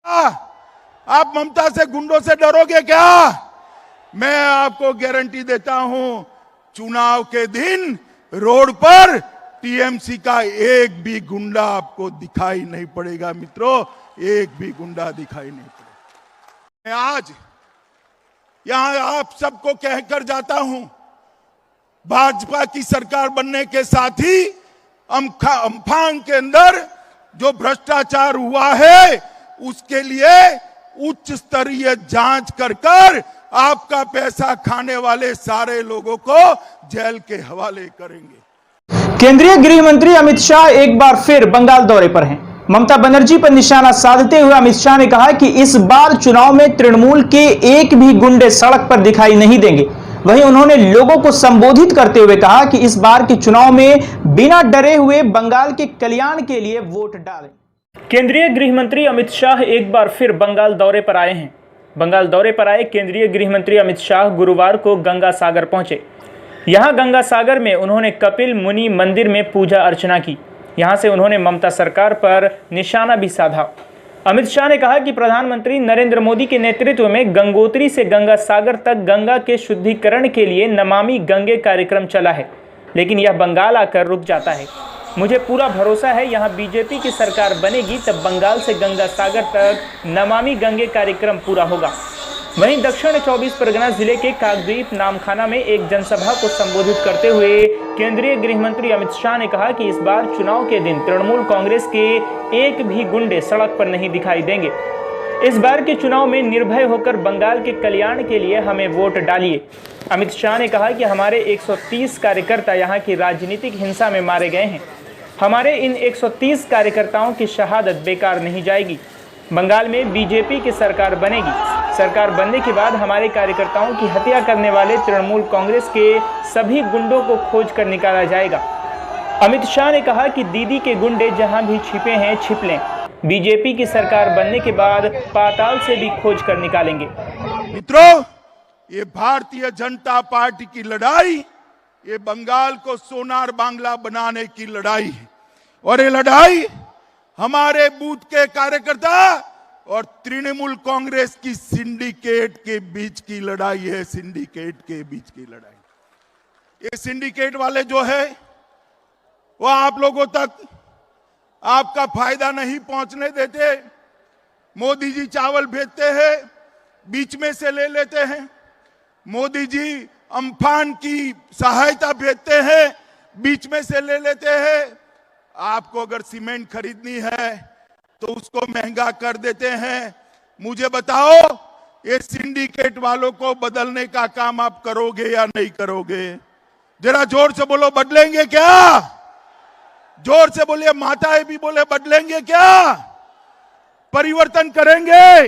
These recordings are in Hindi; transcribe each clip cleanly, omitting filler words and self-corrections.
आप ममता से, गुंडों से डरोगे क्या? मैं आपको गारंटी देता हूं, चुनाव के दिन रोड पर टीएमसी का एक भी गुंडा आपको दिखाई नहीं पड़ेगा मित्रों, एक भी गुंडा दिखाई नहीं पड़ेगा। मैं आज यहां आप सबको कहकर जाता हूं, भाजपा की सरकार बनने के साथ ही अम्फान के अंदर जो भ्रष्टाचार हुआ है उसके लिए उच्च स्तरीय जांच कर आपका पैसा खाने वाले सारे लोगों को जेल के हवाले करेंगे। केंद्रीय गृह मंत्री अमित शाह एक बार फिर बंगाल दौरे पर हैं। ममता बनर्जी पर निशाना साधते हुए अमित शाह ने कहा कि इस बार चुनाव में तृणमूल के एक भी गुंडे सड़क पर दिखाई नहीं देंगे। वहीं उन्होंने लोगों को संबोधित करते हुए कहा कि इस बार के चुनाव में बिना डरे हुए बंगाल के कल्याण के लिए वोट डालें। केंद्रीय गृह मंत्री अमित शाह एक बार फिर बंगाल दौरे पर आए हैं। बंगाल दौरे पर आए केंद्रीय गृह मंत्री अमित शाह गुरुवार को गंगा सागर पहुंचे। यहां गंगा सागर में उन्होंने कपिल मुनि मंदिर में पूजा अर्चना की। यहां से उन्होंने ममता सरकार पर निशाना भी साधा। अमित शाह ने कहा कि प्रधानमंत्री नरेंद्र मोदी के नेतृत्व में गंगोत्री से गंगा सागर तक गंगा के शुद्धिकरण के लिए नमामि गंगे कार्यक्रम चला है, लेकिन यह बंगाल आकर रुक जाता है। मुझे पूरा भरोसा है यहाँ बीजेपी की सरकार बनेगी तब बंगाल से गंगा सागर तक नमामि गंगे कार्यक्रम पूरा होगा। वहीं दक्षिण 24 परगना जिले के काकद्वीप नामखाना में एक जनसभा को संबोधित करते हुए केंद्रीय गृह मंत्री अमित शाह ने कहा कि इस बार चुनाव के दिन तृणमूल कांग्रेस के एक भी गुंडे सड़क पर नहीं दिखाई देंगे। इस बार के चुनाव में निर्भय होकर बंगाल के कल्याण के लिए हमें वोट डालिए। अमित शाह ने कहा कि हमारे 130 कार्यकर्ता यहाँ की राजनीतिक हिंसा में मारे गए हैं। हमारे इन 130 कार्यकर्ताओं की शहादत बेकार नहीं जाएगी। बंगाल में बीजेपी की सरकार बनेगी। सरकार बनने के बाद हमारे कार्यकर्ताओं की हत्या करने वाले तृणमूल कांग्रेस के सभी गुंडों को खोज कर निकाला जाएगा। अमित शाह ने कहा कि दीदी के गुंडे जहां भी छिपे हैं छिप लें। बीजेपी की सरकार बनने के बाद पाताल से भी खोज कर निकालेंगे। मित्रों, ये भारतीय जनता पार्टी की लड़ाई, ये बंगाल को सोनार बांग्ला बनाने की लड़ाई है और ये लड़ाई हमारे बूथ के कार्यकर्ता और तृणमूल कांग्रेस की सिंडिकेट के बीच की लड़ाई है। सिंडिकेट के बीच की लड़ाई। ये सिंडिकेट वाले जो है वो आप लोगों तक आपका फायदा नहीं पहुंचने देते। मोदी जी चावल भेजते हैं, बीच में से ले लेते हैं। मोदी जी अम्फान की सहायता भेजते हैं, बीच में से ले लेते हैं। आपको अगर सीमेंट खरीदनी है तो उसको महंगा कर देते हैं। मुझे बताओ, ये सिंडिकेट वालों को बदलने का काम आप करोगे या नहीं करोगे? जरा जोर से बोलो, बदलेंगे क्या? जोर से बोलिए, माताएं भी बोले बदलेंगे क्या? परिवर्तन करेंगे?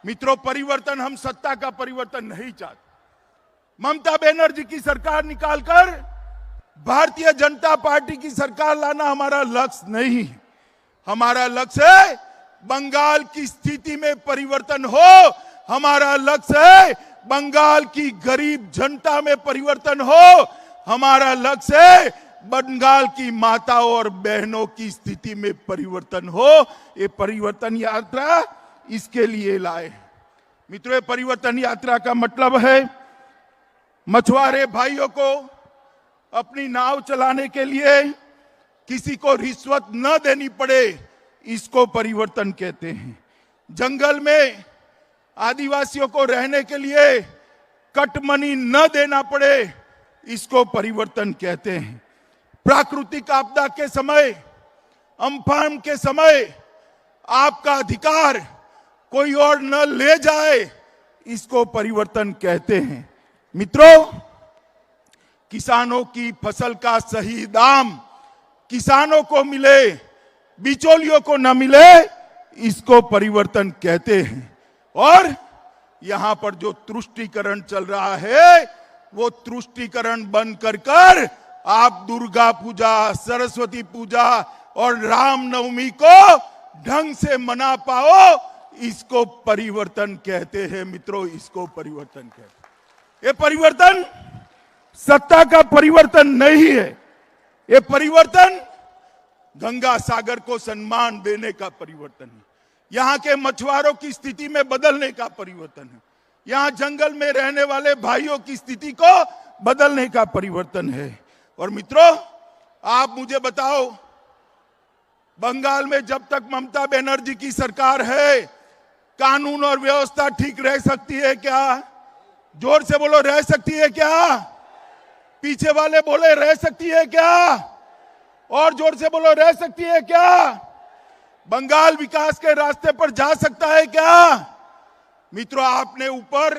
मित्रों, परिवर्तन, हम सत्ता का परिवर्तन नहीं चाहते। ममता बनर्जी की सरकार निकालकर भारतीय जनता पार्टी की सरकार लाना हमारा लक्ष्य नहीं है। हमारा लक्ष्य है बंगाल की स्थिति में परिवर्तन हो। हमारा लक्ष्य है बंगाल की गरीब जनता में परिवर्तन हो। हमारा लक्ष्य है बंगाल की माताओं और बहनों की स्थिति में परिवर्तन हो। ये परिवर्तन यात्रा इसके लिए लाए। मित्रों, परिवर्तन यात्रा का मतलब है मछुआरे भाइयों को अपनी नाव चलाने के लिए किसी को रिश्वत न देनी पड़े, इसको परिवर्तन कहते हैं। जंगल में आदिवासियों को रहने के लिए कटमनी न देना पड़े, इसको परिवर्तन कहते हैं। प्राकृतिक आपदा के समय, अम्फान के समय आपका अधिकार कोई और न ले जाए, इसको परिवर्तन कहते हैं। मित्रों, किसानों की फसल का सही दाम किसानों को मिले, बिचौलियों को न मिले, इसको परिवर्तन कहते हैं। और यहां पर जो तुष्टीकरण चल रहा है वो तुष्टीकरण बंद कर आप दुर्गा पूजा, सरस्वती पूजा और रामनवमी को ढंग से मना पाओ, इसको परिवर्तन कहते हैं। मित्रों, इसको परिवर्तन कहते हैं। ये परिवर्तन सत्ता का परिवर्तन नहीं है। ये परिवर्तन गंगा सागर को सम्मान देने का परिवर्तन है। यहाँ के मछुआरों की स्थिति में बदलने का परिवर्तन है, यहाँ जंगल में रहने वाले भाइयों की स्थिति को बदलने का परिवर्तन है। और मित्रों, आप मुझे बताओ, बंगाल में जब तक ममता बनर्जी की सरकार है, कानून और व्यवस्था ठीक रह सकती है क्या? जोर से बोलो, रह सकती है क्या? पीछे वाले बोले, रह सकती है क्या? और जोर से बोलो, रह सकती है क्या? बंगाल विकास के रास्ते पर जा सकता है क्या? मित्रों, आपने ऊपर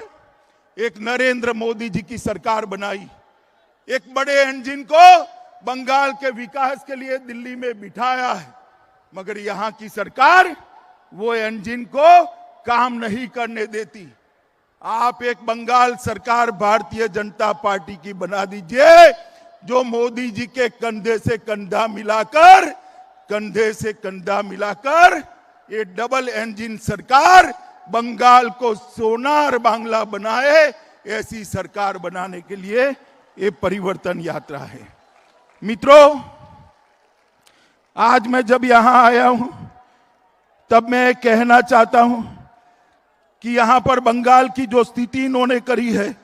एक नरेंद्र मोदी जी की सरकार बनाई, एक बड़े इंजन को बंगाल के विकास के लिए दिल्ली में बिठाया है, मगर यहां की सरकार वो इंजन को काम नहीं करने देती। आप एक बंगाल सरकार भारतीय जनता पार्टी की बना दीजिए, जो मोदी जी के कंधे से कंधा मिलाकर ये डबल इंजन सरकार बंगाल को सोनार बांग्ला बनाए। ऐसी सरकार बनाने के लिए ये परिवर्तन यात्रा है। मित्रों, आज मैं जब यहां आया हूं तब मैं कहना चाहता हूं कि यहां पर बंगाल की जो स्थिति इन्होंने करी है,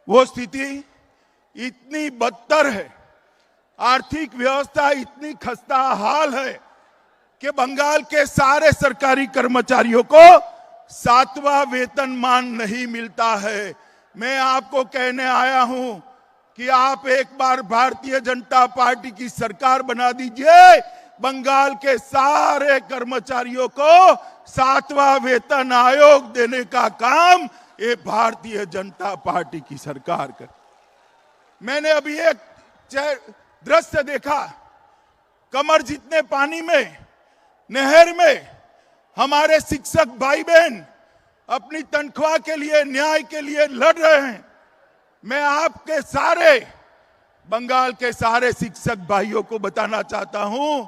वो स्थिति इतनी बदतर है, आर्थिक व्यवस्था इतनी खस्ता हाल है कि बंगाल के सारे सरकारी कर्मचारियों को 7वां वेतनमान नहीं मिलता है। मैं आपको कहने आया हूं कि आप एक बार भारतीय जनता पार्टी की सरकार बना दीजिए, बंगाल के सारे कर्मचारियों को 7वां वेतन आयोग देने का काम ये भारतीय जनता पार्टी की सरकार कर। मैंने अभी एक दृश्य देखा, कमर जितने पानी में नहर में हमारे शिक्षक भाई बहन अपनी तनख्वाह के लिए, न्याय के लिए लड़ रहे हैं। मैं आपके सारे बंगाल के सारे शिक्षक भाइयों को बताना चाहता हूं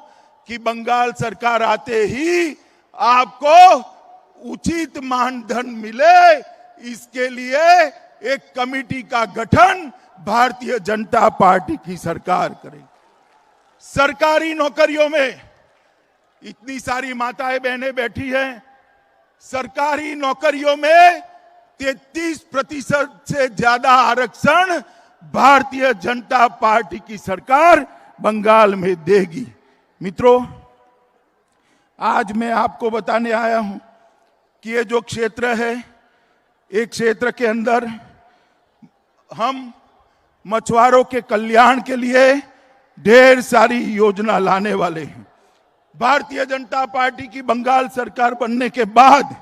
कि बंगाल सरकार आते ही आपको उचित मानधन मिले, इसके लिए एक कमेटी का गठन भारतीय जनता पार्टी की सरकार करेगी। सरकारी नौकरियों में इतनी सारी माताएं बहनें बैठी हैं, सरकारी नौकरियों में 33% से ज्यादा आरक्षण भारतीय जनता पार्टी की सरकार बंगाल में देगी। मित्रों, आज मैं आपको बताने आया हूं कि ये जो क्षेत्र है, एक क्षेत्र के अंदर हम मछुआरों के कल्याण के लिए ढेर सारी योजना लाने वाले हैं। भारतीय जनता पार्टी की बंगाल सरकार बनने के बाद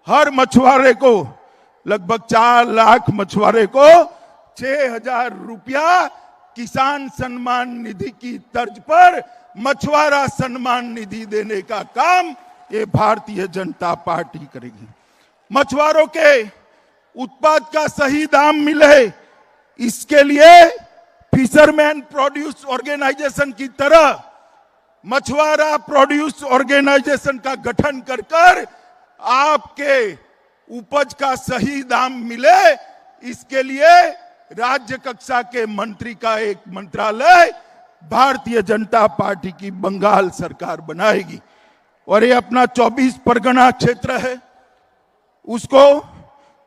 हर मछुआरे को, लगभग 4 लाख मछुआरे को 6,000 रुपया किसान सम्मान निधि की तर्ज पर मछुआरा सम्मान निधि देने का काम ये भारतीय जनता पार्टी करेगी। मछुआरों के उत्पाद का सही दाम मिले, इसके लिए फिशरमैन प्रोड्यूस ऑर्गेनाइजेशन की तरह मछुआरा प्रोड्यूस ऑर्गेनाइजेशन का गठन कर आपके उपज का सही दाम मिले, इसके लिए राज्य कक्षा के मंत्री का एक मंत्रालय भारतीय जनता पार्टी की बंगाल सरकार बनाएगी। और ये अपना 24 परगना क्षेत्र है, उसको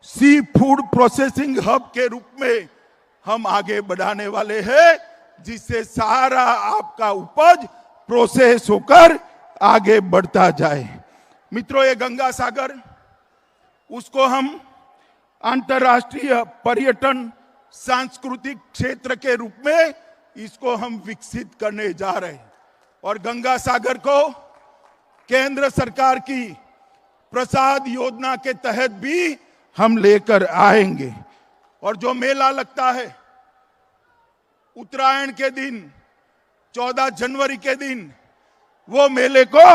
सी फूड प्रोसेसिंग हब के रूप में हम आगे बढ़ाने वाले हैं, जिससे सारा आपका उपज प्रोसेस होकर आगे बढ़ता जाए। मित्रों, ये गंगा सागर, उसको हम अंतर्राष्ट्रीय पर्यटन सांस्कृतिक क्षेत्र के रूप में इसको हम विकसित करने जा रहे हैं। और गंगा सागर को केंद्र सरकार की प्रसाद योजना के तहत भी हम लेकर आएंगे। और जो मेला लगता है उत्तरायण के दिन, 14 जनवरी के दिन, वो मेले को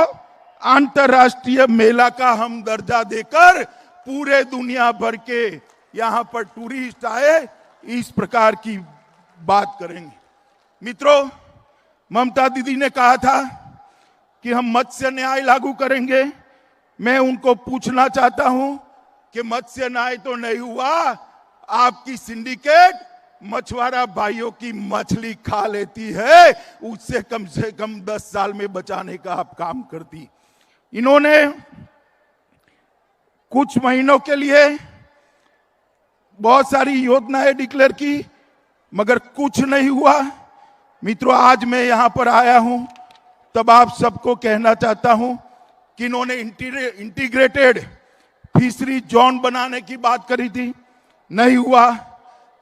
अंतर्राष्ट्रीय मेला का हम दर्जा देकर पूरे दुनिया भर के यहां पर टूरिस्ट आए, इस प्रकार की बात करेंगे। मित्रों, ममता दीदी ने कहा था कि हम मत्स्य न्याय लागू करेंगे। मैं उनको पूछना चाहता हूं कि मत्स्य न्याय तो नहीं हुआ, आपकी सिंडिकेट मछुआरा भाइयों की मछली खा लेती है, उससे कम 10 साल में बचाने का आप काम करती। इन्होंने कुछ महीनों के लिए बहुत सारी योजनाएं डिक्लेयर की, मगर कुछ नहीं हुआ। मित्रों, आज मैं यहां पर आया हूं तब आप सबको कहना चाहता हूं कि इन्होंने इंटीग्रेटेड फिशरी जोन बनाने की बात करी थी, नहीं हुआ।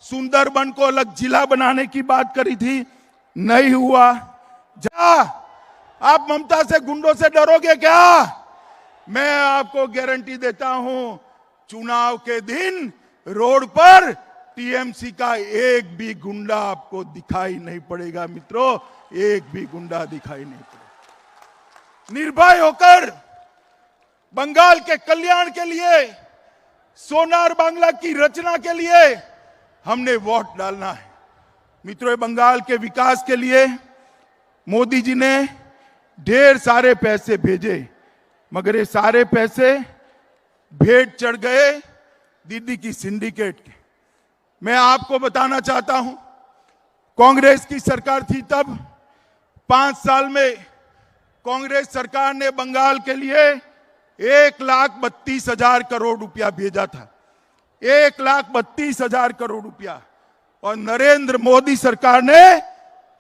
सुंदरबन को अलग जिला बनाने की बात करी थी, नहीं हुआ। जा, आप ममता से, गुंडों से डरोगे क्या? मैं आपको गारंटी देता हूं, चुनाव के दिन रोड पर टीएमसी का एक भी गुंडा आपको दिखाई नहीं पड़ेगा। मित्रों, एक भी गुंडा दिखाई नहीं पड़ेगा। निर्भय होकर बंगाल के कल्याण के लिए, सोनार बांग्ला की रचना के लिए हमने वोट डालना है। मित्रों, बंगाल के विकास के लिए मोदी जी ने ढेर सारे पैसे भेजे, मगर ये सारे पैसे भेंट चढ़ गए दीदी की सिंडिकेट के। मैं आपको बताना चाहता हूं, कांग्रेस की सरकार थी तब 5 साल में कांग्रेस सरकार ने बंगाल के लिए 1,32,000 करोड़ रुपया भेजा था, 1,32,000 करोड़ रुपया। और नरेंद्र मोदी सरकार ने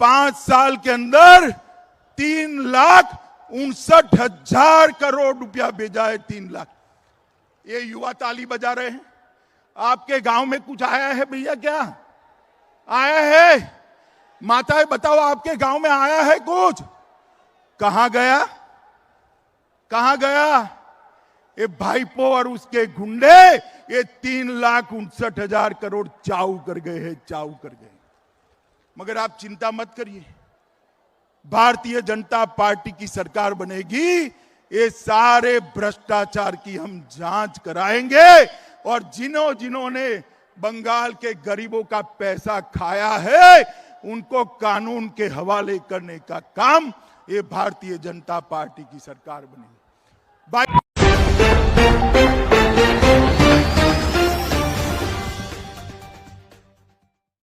5 साल के अंदर 3,59,000 करोड़ रुपया भेजा है। 3 लाख। ये युवा ताली बजा रहे हैं। आपके गांव में कुछ आया है भैया? क्या आया है? माताएं बताओ, आपके गांव में आया है कुछ? कहां गया? कहां गया? ये भाईपो और उसके गुंडे ये 3,59,000 करोड़ चाऊ कर गए हैं, चाऊ कर गए। मगर आप चिंता मत करिए, भारतीय जनता पार्टी की सरकार बनेगी, ये सारे भ्रष्टाचार की हम जांच कराएंगे और जिन्होंने बंगाल के गरीबों का पैसा खाया है उनको कानून के हवाले करने का काम ये भारतीय जनता पार्टी की सरकार बनेगी।